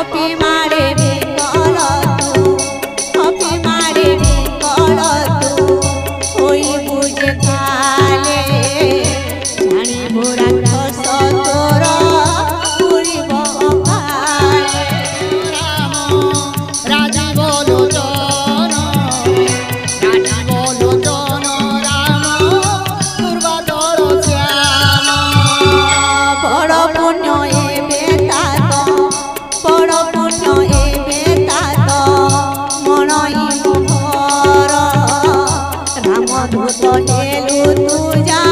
कपि मारे विकल तू कपि मारे विकल तू होई बुझे काले जानिबु राक्षस तोर पुरिब काले राजीव लोचन राम दुर्वादल श्याम बड़ पुण्य एबे तात बड़ पुण्य एबे तात मनई मोहर रामदूत हेलु तुजा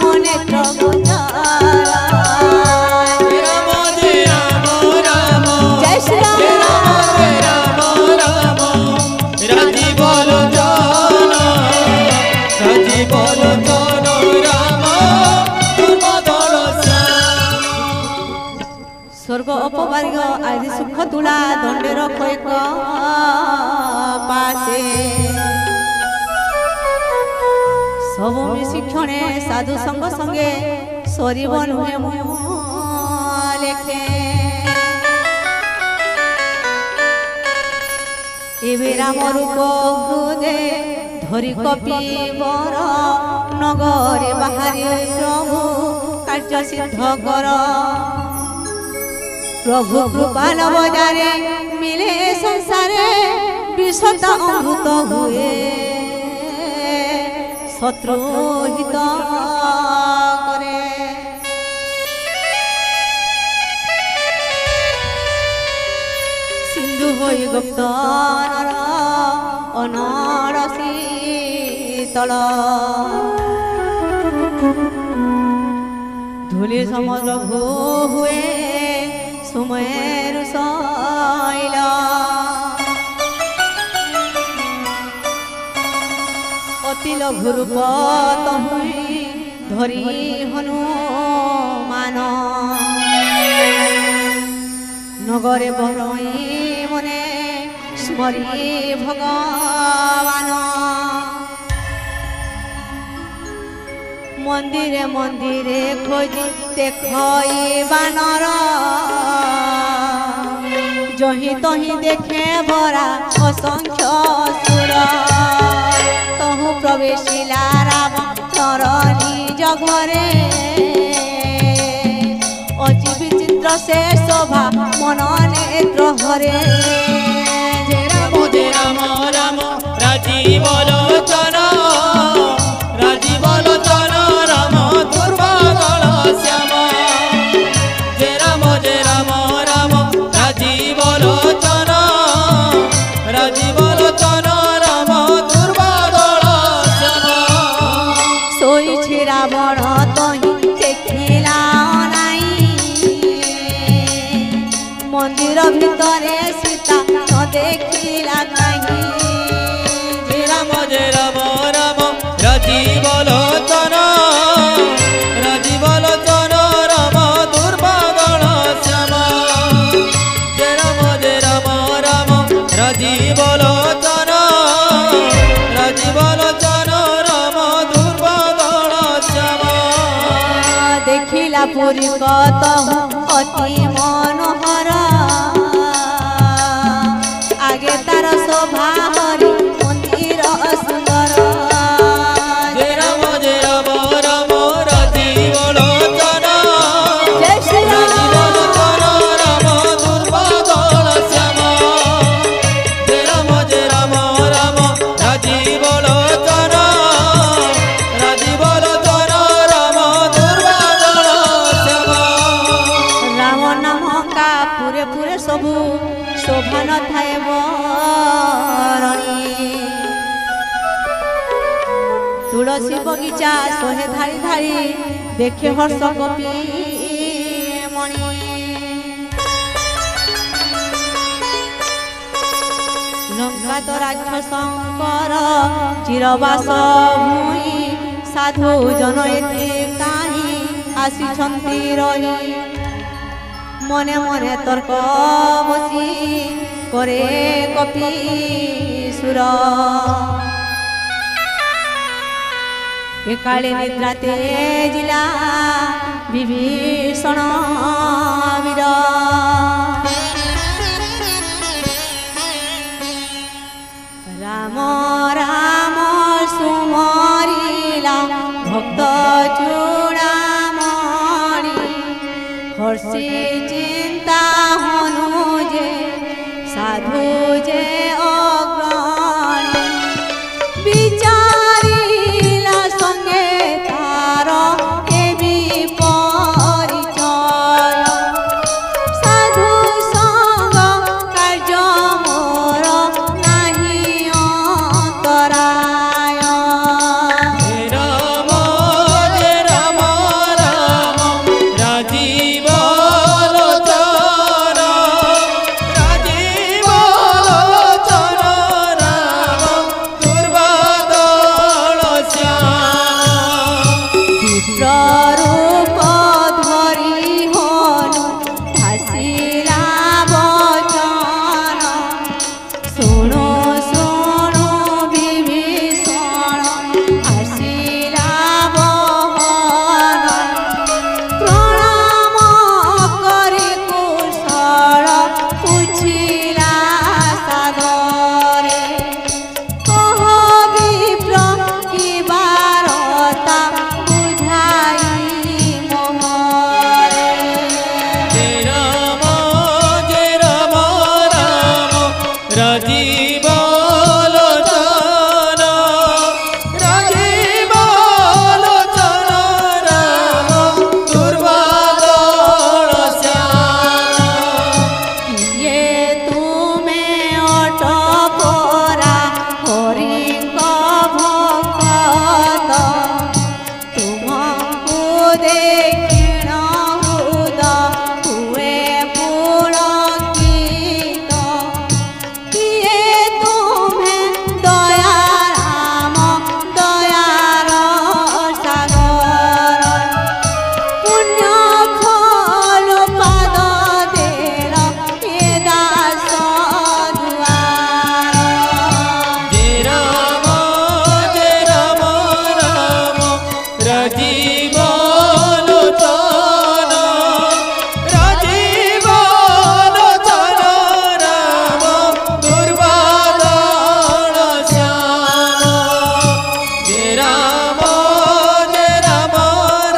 मने प्रभुचार जय श्री राम राजीव लोचन राजीव लोचन राम दुर्वादल श्याम स्वर्ग अपवार्ग आदि सुख तुला दंडे रख एक पासे सब मिशी क्षणे साधु संग संगे सरीब नुहे लेखे एबे राम रूप हृदे धरी कपि बर नगरे बाहरी प्रभु कार्य सिद्ध कर प्रभु कृपाल बजारे मिले संसारे विषत अमृत हुए शत्रु हित करे सिंधु होई गुप्त नर अनर शीतल धूलि समुद्र भू हुए सुमेर शैल अति लघु रूप तहुई धरी हनुमान नगरे बरई मने स्मरी भगवान मंदिरे मंदिरे खोजी देखई बानर जही तही देखे भरा असंख्य सुर तहु प्रवेशिला रावण निज घरे अति विचित्र से शोभा मन नेत्र हरे जय राम राम राजीव लोचन राजीव लोचन राम दुर्वादल श्याम जय राम राम राजीव लोचन राजीव लोचन राम दुर्वादल श्याम सोई रावण तही देखिला नाई मंदिर भितरे सीता न देखिला कहीं जय राम राम राजीव लोचन राजीव लोचन राम दुर्वादल श्याम जय राम राम राजीव लोचन राजीव लोचन राम दुर्वादल श्याम देखिला पुरी कतहु अति मनोहर आगे तार शोभा हरि मंदिर सुंदर जय राम राम राजीव लोचन जय श्री राजीव राम लोचन राम दुर्वादल श्याम जय राम राजीव लोचन राजीव लोचन राम दुर्वादल श्याम राम नाम का पूरे पूरे सबू शोभा न थाए बरणी तुलसी बगीचा सोहे धारी धारी देखे हर्ष कपि मणि लंका तो राक्षसंकर चिरवास भूई साधु जन एते काहि आसिछंती रही मने मने तर्क बसी करे कपि सुर एकाले निद्रा तेजिला विभीषण वीर चिंता हनु जे साधु जे अग्रणी विचारिला संगे तार एबी परिचय साधु संग कार्य मोर नाही अंतराय राम जय राम राम राजीव लोचन राजीव लोचन राम दुर्वादल श्याम विप्ररूप धरि हनु भासिला वचन शुणु शुणु विभीषण भासिला बहन प्रणाम करि कुशल पुछिला सादरे कह विप्र कि बारता बुझाई मोहरे जय राम राम राजीव लोचन राजीव लोचन राम दुर्वादल श्याम ये तुमे अटपरा हरिक भक्त तुमको देखिण हृद हुए पुलकित किए तुम्हे दया राम दयार सागर पुण्य फल पाद देल ये दास दुआर जय राम राम राजीव लोचन राजीव लोचन राम दुर्वादल श्याम जय राम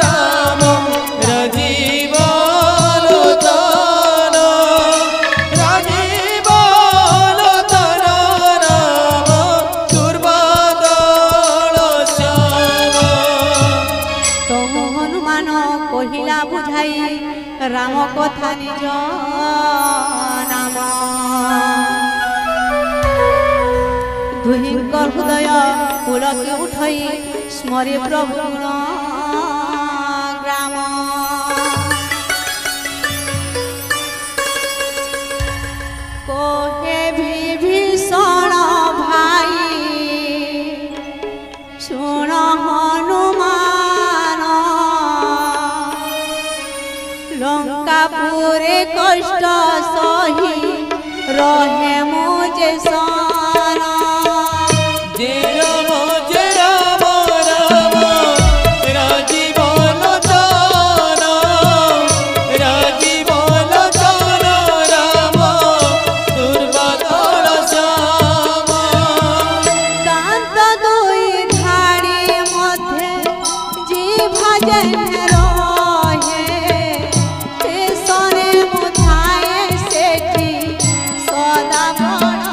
राम राजीव लोचन राजीव लोचन राम दुर्वादल श्याम तहु हनुमान कहिला बुझाई राम कथा निज नाम दुहिंकर हृदय पुलक उठई स्मरे प्रभु गुण ग्राम कोहे विभीषण भाई शुण हनुमान लंकापुरे कष्ट सही रहे मुझे सन जय राम राम राजीव लोचन राजीव लोचन राम दुर्वादल श्याम दांत दुई धाड़ी मध्य जिभा जेने रहे तेसरे मुधाए सेठी सदा बड़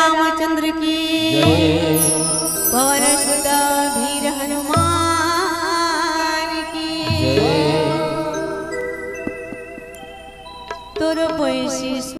रामचंद्र की जय पवन सुत वीर हनुमान की जय तोर पैसी